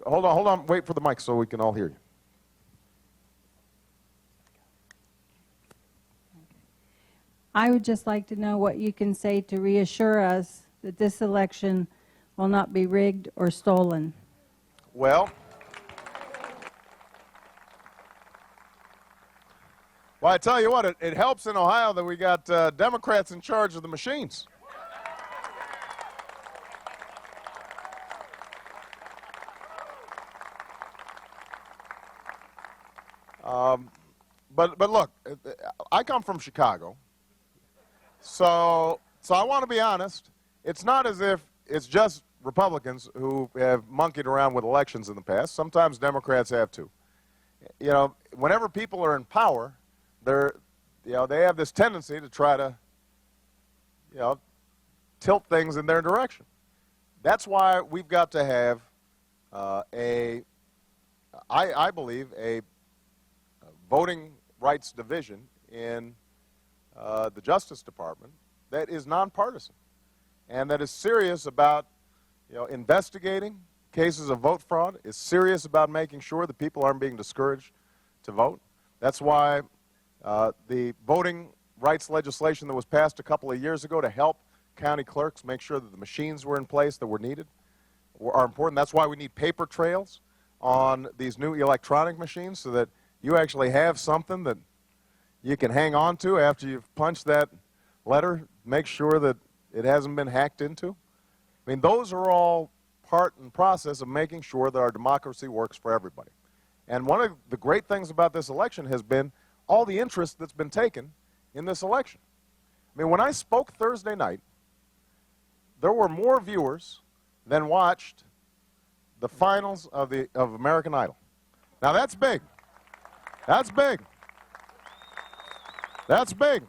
hold on, wait for the mic so we can all hear you. I would just like to know what you can say to reassure us that this election will not be rigged or stolen. Well, I tell you what, it helps in Ohio that we got Democrats in charge of the machines. But look, I come from Chicago, so I want to be honest. It's not as if it's just Republicans who have monkeyed around with elections in the past. Sometimes Democrats have too. You know, whenever people are in power, they have this tendency to try to, tilt things in their direction. That's why we've got to have I believe, a voting rights division in the Justice Department that is nonpartisan and that is serious about, investigating cases of vote fraud, is serious about making sure that people aren't being discouraged to vote. That's why the voting rights legislation that was passed a couple of years ago to help county clerks make sure that the machines were in place that were needed are important. That's why we need paper trails on these new electronic machines so that you actually have something that you can hang on to after you've punched that letter, make sure that it hasn't been hacked into. I mean, those are all part and process of making sure that our democracy works for everybody. And one of the great things about this election has been all the interest that's been taken in this election. I mean, when I spoke Thursday night, there were more viewers than watched the finals of American Idol. Now that's big. That's big. That's big.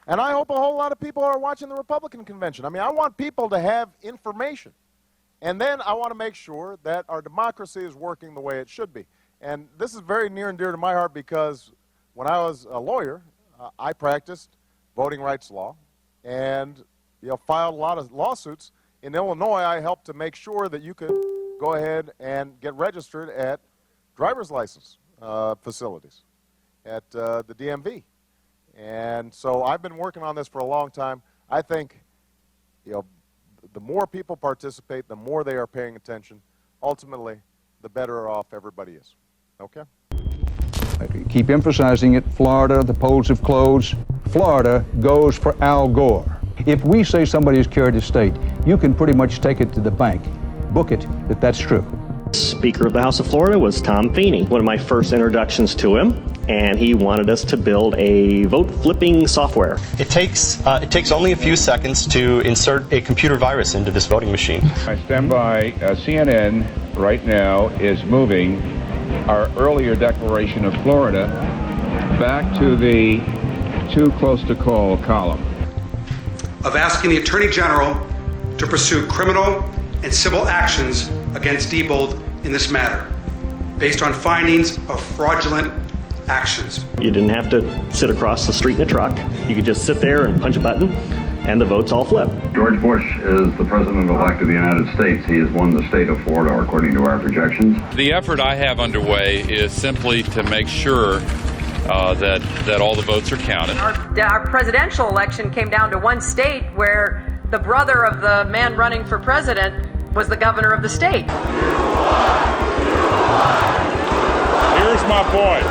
And I hope a whole lot of people are watching the Republican convention. I mean, I want people to have information. And then I want to make sure that our democracy is working the way it should be. And this is very near and dear to my heart because when I was a lawyer, I practiced voting rights law and filed a lot of lawsuits. In Illinois, I helped to make sure that you could go ahead and get registered at driver's license facilities at the DMV. And so I've been working on this for a long time. I think, the more people participate, the more they are paying attention, ultimately, the better off everybody is. Okay? I keep emphasizing it. Florida, the polls have closed. Florida goes for Al Gore. If we say somebody has carried a state, you can pretty much take it to the bank, book it, that that's true. Speaker of the House of Florida was Tom Feeney, one of my first introductions to him, and he wanted us to build a vote flipping software. It takes only a few seconds to insert a computer virus into this voting machine. I stand by. CNN right now is moving our earlier declaration of Florida back to the too close to call column. Of asking the Attorney General to pursue criminal and civil actions against Diebold in this matter, based on findings of fraudulent actions. You didn't have to sit across the street in a truck. You could just sit there and punch a button, and the votes all flip. George Bush is the President-elect of the United States. He has won the state of Florida, according to our projections. The effort I have underway is simply to make sure that all the votes are counted. Our presidential election came down to one state where the brother of the man running for president was the governor of the state. Here's my boy.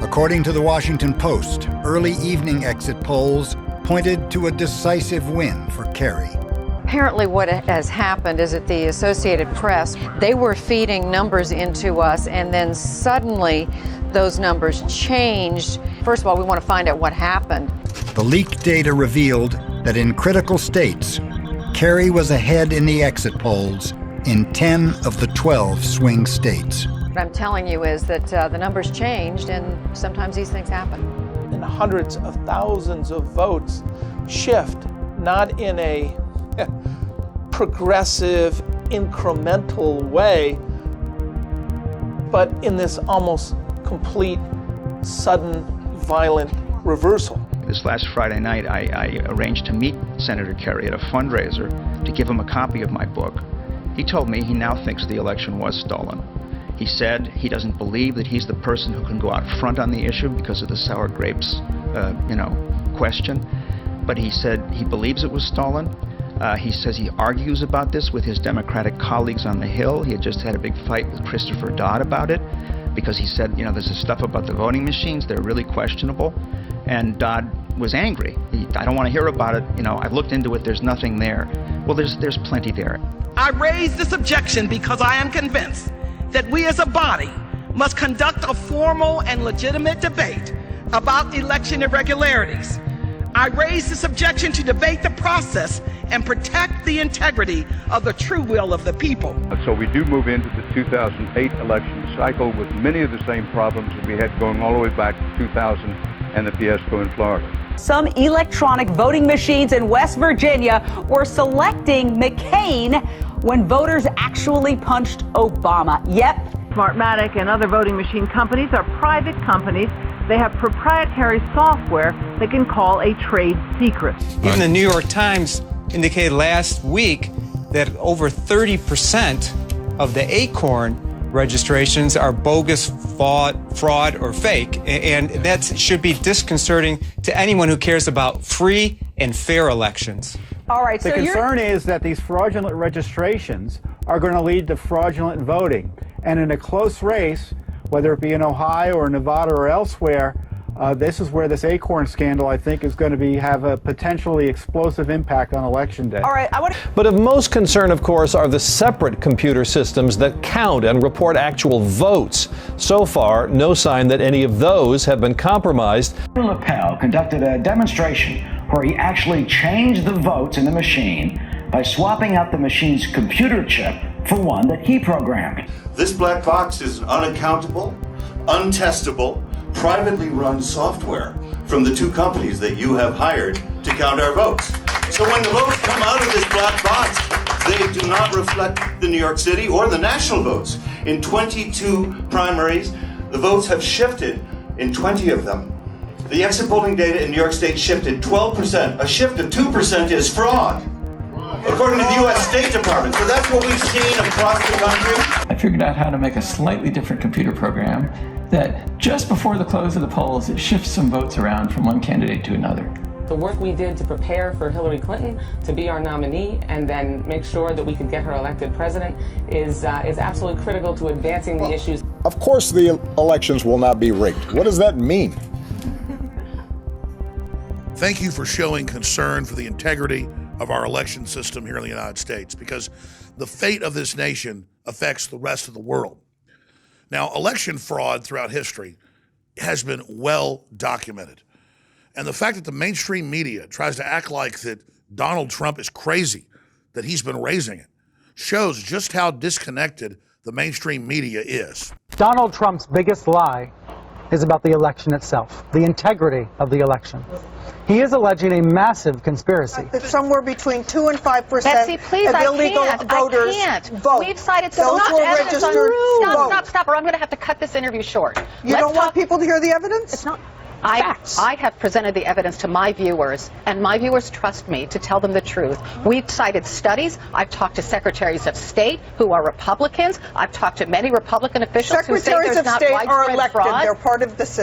According to the Washington Post, early evening exit polls pointed to a decisive win for Kerry. Apparently what has happened is that the Associated Press, they were feeding numbers into us, and then suddenly those numbers changed. First of all, we want to find out what happened. The leaked data revealed that in critical states, Kerry was ahead in the exit polls in 10 of the 12 swing states. What I'm telling you is that the numbers changed, and sometimes these things happen. And hundreds of thousands of votes shift, not in a progressive, incremental way, but in this almost complete, sudden, violent reversal. this last Friday night, I arranged to meet Senator Kerry at a fundraiser to give him a copy of my book. He told me he now thinks the election was stolen. He said he doesn't believe that he's the person who can go out front on the issue because of the sour grapes, question. But he said he believes it was stolen. He says he argues about this with his Democratic colleagues on the Hill. He had just had a big fight with Christopher Dodd about it because he said, there's this stuff about the voting machines. They're really questionable. And Dodd was angry. I don't want to hear about it. I've looked into it. There's nothing there. Well, there's plenty there. I raise this objection because I am convinced that we as a body must conduct a formal and legitimate debate about election irregularities. I raise this objection to debate the process and protect the integrity of the true will of the people. So we do move into the 2008 election cycle with many of the same problems that we had going all the way back to 2000 and the fiasco in Florida. Some electronic voting machines in West Virginia were selecting McCain when voters actually punched Obama. Yep. Smartmatic and other voting machine companies are private companies. They have proprietary software that can call a trade secret. Even the New York Times indicated last week that over 30% of the Acorn registrations are bogus, fraud, or fake. And that should be disconcerting to anyone who cares about free and fair elections. All right, the concern is that these fraudulent registrations are going to lead to fraudulent voting. And in a close race, whether it be in Ohio or Nevada or elsewhere, this is where this Acorn scandal, I think, is going to have a potentially explosive impact on Election Day. All right, But of most concern, of course, are the separate computer systems that count and report actual votes. So far, no sign that any of those have been compromised. Lapel conducted a demonstration where he actually changed the votes in the machine by swapping out the machine's computer chip for one that he programmed. This black box is unaccountable, untestable, privately run software from the two companies that you have hired to count our votes. So when the votes come out of this black box, they do not reflect the New York City or the national votes. In 22 primaries, the votes have shifted in 20 of them. The exit polling data in New York State shifted 12%. A shift of 2% is fraud, according to the U.S. State Department. So that's what we've seen across the country. I figured out how to make a slightly different computer program that just before the close of the polls, it shifts some votes around from one candidate to another. The work we did to prepare for Hillary Clinton to be our nominee and then make sure that we could get her elected president is absolutely critical to advancing the issues. Of course the elections will not be rigged. What does that mean? Thank you for showing concern for the integrity of our election system here in the United States, because the fate of this nation affects the rest of the world. Now, election fraud throughout history has been well documented. And the fact that the mainstream media tries to act like that Donald Trump is crazy, that he's been raising it, shows just how disconnected the mainstream media is. Donald Trump's biggest lie is about the election itself, the integrity of the election. He is alleging a massive conspiracy. That somewhere between 2 and 5% Betsy, please, of illegal voters vote. We've cited some Those who are registered vote. Stop, or I'm going to have to cut this interview short. You don't want people to hear the evidence? It's not. I have presented the evidence to my viewers, and my viewers trust me to tell them the truth. We've cited studies. I've talked to secretaries of state who are Republicans. I've talked to many Republican officials who say there's not widespread fraud. Secretaries of state are elected. They're part of the system.